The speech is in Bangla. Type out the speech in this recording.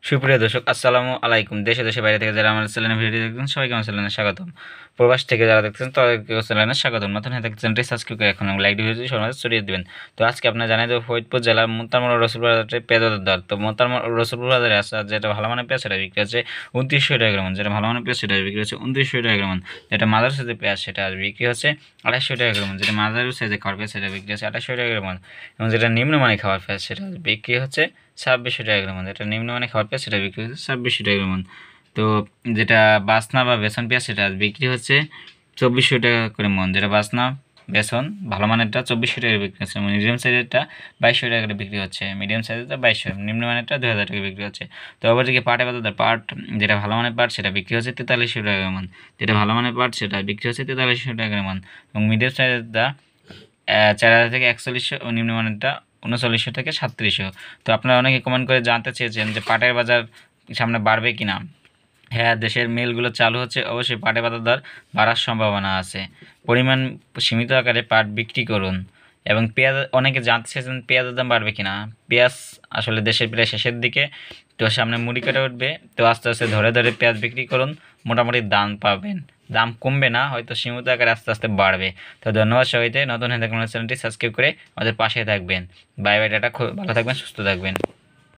সুপ্রিয় দর্শক আসসালামু আলাইকুম। দেশে দেশে বাইরে থেকে যারা আমার চ্যানেলে ভিডিও দেখছেন সবাইকে আমার চ্যানেলে স্বাগতম। প্রবাস থেকে যারা দেখছেন তাদেরকে চ্যানেলে স্বাগতম। নতুন হয়ে থাকলে চ্যানেলটি সাবস্ক্রাইব করে এখন লাইক ভিডিওটি সবার মাঝে ছড়িয়ে দিবেন। তো আজকে আপনারা জানেন যে ফরিদপুর জেলার মোতারমল রসুলপুর বাজারে পেঁয়াজের দর। তো মোতারমল রসুলপুর বাজারে আছে যেটা ভালো মানের পেঁয়াজ সেটা বিক্রি হচ্ছে 2900 টাকা গ্রাম, যেটা ভালো মানের পেঁয়াজ সেটা বিক্রি হচ্ছে 2900 টাকা গ্রাম, যেটা মাদার সাইজের পেঁয়াজ সেটা বিক্রি হচ্ছে 2800 টাকা গ্রাম, যেটা মাদার সাইজের খাওয়ার পেঁয়াজ সেটা বিক্রি হচ্ছে 2800 টাকা গ্রাম, এবং যেটা নিম্নমানের খাওয়ার পেঁয়াজ সেটা বিক্রি হচ্ছে 2600 টাকা গ্রাম, যেটা নিম্নমানের খাওয়ার পেঁয়াজ সেটা বিক্রি হচ্ছে 2600 টাকা গ্রাম। তো যেটা বাসনা বা বেসন পেঁয়াজ সেটা বিক্রি হচ্ছে 2400 টাকা করে মন, যেটা বাসনা বেসন ভালো মানেরটা 2400 টাকা বিক্রি হচ্ছে, মিডিয়াম সাইজেরটা 2200 টাকা করে বিক্রি হচ্ছে, মিডিয়াম সাইজেরটা 2200, নিম্নমানেরটা 2000 টাকা বিক্রি হচ্ছে। তো অপরদিকে পাটে বাজার পাট, যেটা ভালো মানের পাট সেটা বিক্রি হচ্ছে 4300 টাকা মন, যেটা ভালো মানের পাট সেটা বিক্রি হচ্ছে 4300 টাকা মন, এবং মিডিয়াম সাইজেরটা 4000 থেকে 4100, নিম্নমানেরটা 3900 থেকে 3700। তো আপনারা অনেকে কমেন্ট করে জানতে চেয়েছেন যে পাটের বাজার সামনে বাড়বে কিনা। হ্যাঁ, দেশের মিলগুলো চালু হচ্ছে, অবশ্যই পাটের বাজার দর বাড়ার সম্ভাবনা আছে। পরিমাণ সীমিত আকারে পাট বিক্রি করুন। এবং পেঁয়াজ, অনেকে জানতে চেয়েছেন পেঁয়াজের দাম বাড়বে কিনা। পেঁয়াজ আসলে দেশের প্রায় শেষের দিকে, তো সামনে মুড়ি কেটে উঠবে, তো আস্তে আস্তে ধরে ধরে পেঁয়াজ বিক্রি করুন, মোটামুটি দাম পাবেন। দাম কমবে না, হয়তো সীমিত আকারে আস্তে আস্তে বাড়বে। তো ধন্যবাদ সবাইকে, নতুন হয়ে থাকলে চ্যানেলটি সাবস্ক্রাইব করে আমাদের পাশে থাকবেন। বাই বাই, টাটা, ভালো থাকবেন, সুস্থ থাকবেন।